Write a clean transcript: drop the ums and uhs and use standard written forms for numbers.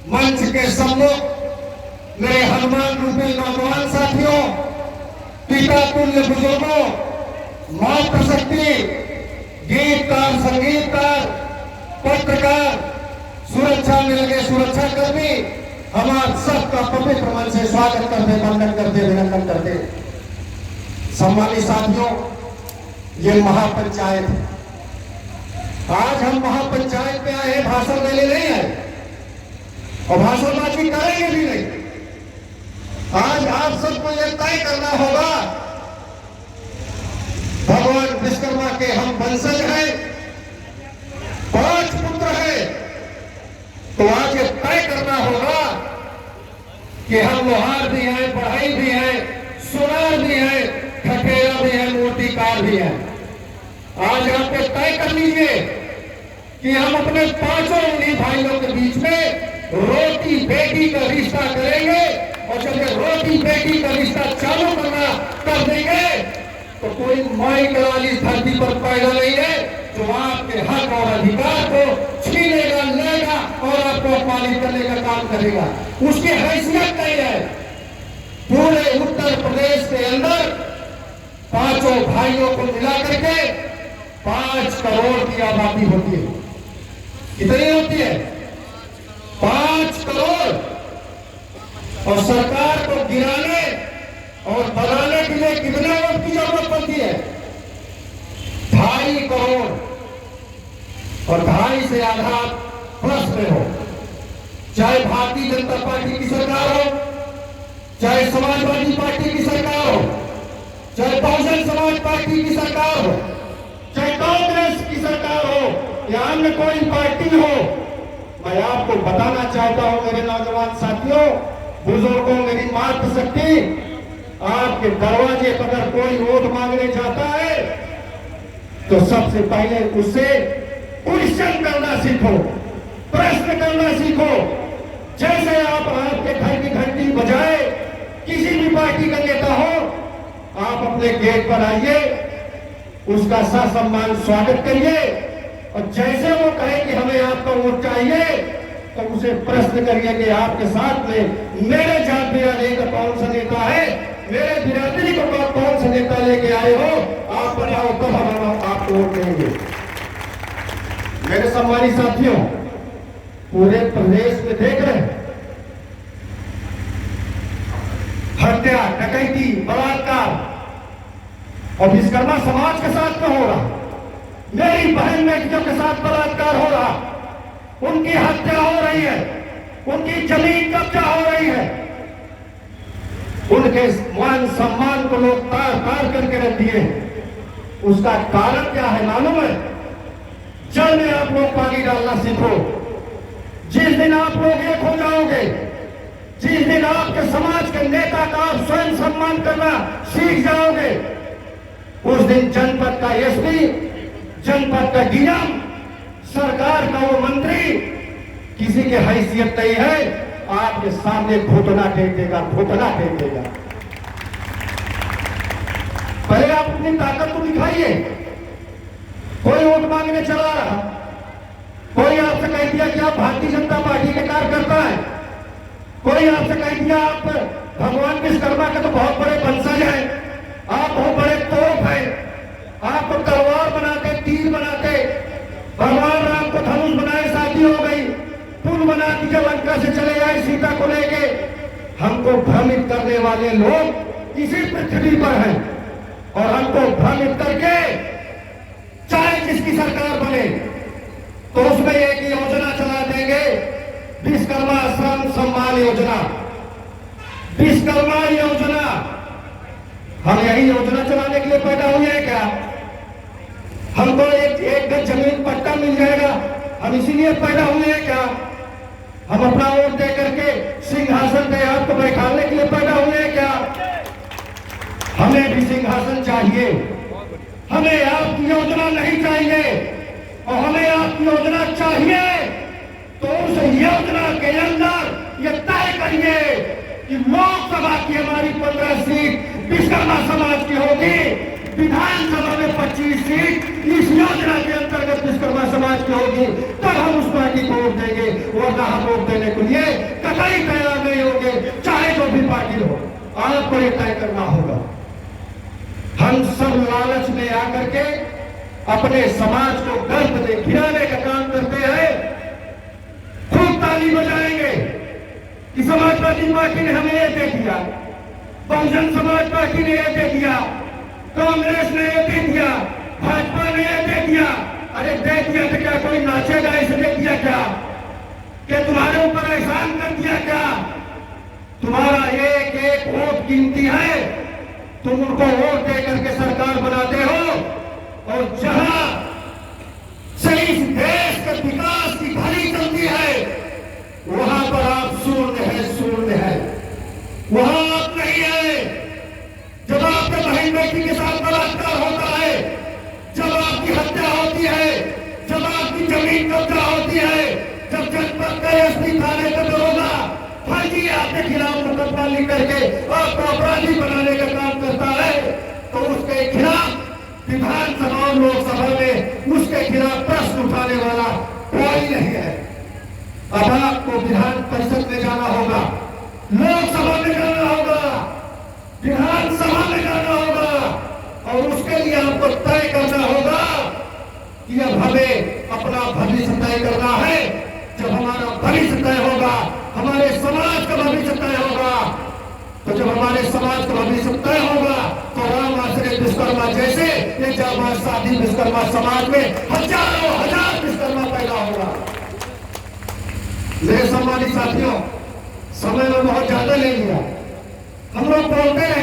मंच के सम्मुख मेरे हनुमान रूपी नौजवान साथियों, पिता तुल्य बुजुर्गों, मातृशक्ति, गीतकार, संगीतकार, पत्रकार, सुरक्षा में लगे सुरक्षाकर्मी, हमारे सबका पवित्र मन से स्वागत करते, वंदन करते, अभिनंदन करते। सम्मानित साथियों, ये महापंचायत है। आज हम महापंचायत पे आए हैं, भाषण देने नहीं आए और भाषणबाजी करेंगे भी नहीं। आज आप सबको यह तय करना होगा, भगवान विश्वकर्मा के हम वंशज हैं, 5 पुत्र हैं, तो आज ये तय करना होगा कि हम लोहार भी हैं, बढ़ई भी हैं, सुनार भी हैं, ठठेरा भी है, मूर्तिकार भी है। आज आप ये तय कर लीजिए कि हम अपने 5 उन्हीं भाइयों के बीच में रोटी बेटी का रिश्ता करेंगे, और जब ये रोटी बेटी का रिश्ता चालू करना कर देंगे तो कोई माई वाली धरती पर पैदा नहीं है जो आपके हक और अधिकार को छीनेगा, लेगा और आपको अपमानित करने का काम करेगा। उसकी हैसियत नहीं है। पूरे उत्तर प्रदेश के अंदर 5 भाइयों को मिला करके 5 करोड़ की आबादी होती है। कितनी होती है? 5 करोड़। और सरकार को गिराने और बनाने के लिए कितने वोट की जरूरत पड़ती है? 2.5 करोड़। और 2.5 से आधा प्लस में हो, चाहे भारतीय जनता पार्टी की सरकार हो, चाहे समाजवादी पार्टी की सरकार हो, चाहे बहुजन समाज पार्टी की सरकार हो, चाहे कांग्रेस की सरकार हो या अन्य कोई पार्टी हो। मैं आपको बताना चाहता हूं मेरे नौजवान साथियों, बुजुर्गों, मेरी मातृशक्ति, आपके दरवाजे पर अगर कोई वोट मांगने जाता है तो सबसे पहले उससे क्वेश्चन करना सीखो, प्रश्न करना सीखो। जैसे आप आपके घर की घंटी बजाए, किसी भी पार्टी का नेता हो, आप अपने गेट पर आइए, उसका ससम्मान स्वागत करिए, और जैसे वो कहे कि हमें आपका वोट चाहिए तो उसे प्रश्न करिए कि आपके साथ में मेरे जात बिरादरी का कौन सा नेता है, मेरे बिरादरी को कौन सा नेता लेके आए हो, आप बताओ, तब हम आपको वोट देंगे। मेरे सम्मानित साथियों, पूरे प्रदेश में देख रहे हैं हत्या, डकैती, बलात्कार और विश्वकर्मा समाज के साथ में हो रहा, मेरी बहन बेटियों के साथ बलात्कार हो रहा, उनकी हत्या हो रही है, उनकी जमीन कब्जा हो रही है, उनके मान सम्मान को लोग तार तार करके रख दिए। उसका कारण क्या है मालूम है? जल में आप लोग पानी डालना सीखो। जिस दिन आप लोग एक हो जाओगे, जिस दिन आपके समाज के नेता का आप स्वयं सम्मान करना सीख जाओगे, उस दिन जनपद का एसपी, जनपद का डीएम, सरकार का वो मंत्री किसी की हैसियत नहीं है, आपके सामने घुटना टेक देगा, घुटना टेक देगा। पहले आप अपनी ताकत को दिखाइए। कोई वोट मांगने चला रहा, कोई आपसे कह दिया कि आप भारतीय जनता पार्टी के कार्यकर्ता है, कोई आपसे कह दिया आप भगवान विश्वकर्मा के तो बहुत बड़े वंशज हैं, आप बहुत बड़े तोप हैं, आपको तलवार बनाते, तीर बनाते, भगवान राम को धनुष बनाए, शादी हो गई, पुल बना दीजिए, लंका से चले आए सीता को लेके। हमको भ्रमित करने वाले लोग इसी पृथ्वी पर हैं, और हमको भ्रमित करके चाहे जिसकी सरकार बने तो उसमें एक योजना चला देंगे, विश्वकर्मा श्रम सम्मान योजना, विश्वकर्मा योजना। हम यही योजना चलाने के लिए पैदा हुए हैं क्या? हमको एक गज जमीन पट्टा मिल जाएगा, हम इसीलिए पैदा हुए हैं क्या? हम अपना वोट दे करके सिंहासन पे आपको बैठाने के लिए पैदा हुए हैं क्या? हमें भी सिंहासन चाहिए, हमें आपकी योजना नहीं चाहिए, और हमें आपकी योजना चाहिए तो उस योजना के अंदर ये तय करिए कि लोकसभा की हमारी 15 सीट विश्वकर्मा समाज की होगी, विधानसभा में 25 सीट इस योजना के अंतर्गत विश्वकर्मा समाज की होगी, तब हम उस पार्टी को वोट देंगे, वरना हम वोट देने के लिए कतई तैयार नहीं होंगे, चाहे जो भी पार्टी हो। आपको ये तय करना होगा। हम सब लालच में आकर के अपने समाज को गर्भ में गिराने का काम करते हैं। खूब ताली बजाएंगे कि समाजवादी पार्टी ने हमें ये दे दिया, बहुजन समाज पार्टी ने ये दे दिया, कांग्रेस ने ये दे दिया, भाजपा ने ये दे दिया। अरे दे दिया तो क्या कोई नाचेगा? इसे दे दिया क्या? कि तुम्हारे ऊपर एहसान कर दिया क्या? तुम्हारा एक एक वोट कीमती है। तुम उनको वोट दे करके सरकार बनाते हो, और जहां से इस देश के विकास की घड़ी चलती है, वहां पर आप शून्य है, शून्य है। वहां आप नहीं है। जब आपके बहन बेटी के साथ बलात्कार होता है, जब आपकी हत्या होती है, जब आपकी जमीन कब्जा होती है, जब जनपद का एसपी थाने का दरोगा फर्जी आपके खिलाफ मुकदमा लिख करके आपको अपराधी बनाने का काम करता है, तो उसके खिलाफ विधानसभा और लोकसभा में उसके खिलाफ प्रश्न उठाने वाला कोई नहीं है। अब आपको विधान परिषद में जाना होगा, लोकसभा में जाना होगा, विधानसभा में जाना होगा, और उसके लिए आपको तय करना होगा कि अब हमें अपना भविष्य तय करना है। जब हमारा भविष्य तय होगा, हमारे समाज का भविष्य तय होगा, तो जब हमारे समाज का भविष्य तय होगा, तो राम आश्रय विश्वकर्मा जैसे ये जाबाज साथी विश्वकर्मा समाज में हजारों हजार विश्वकर्मा पैदा होगा। मेरे सम्मानित साथियों, समय में बहुत ज्यादा ले लिया। हम लोग बोलते हैं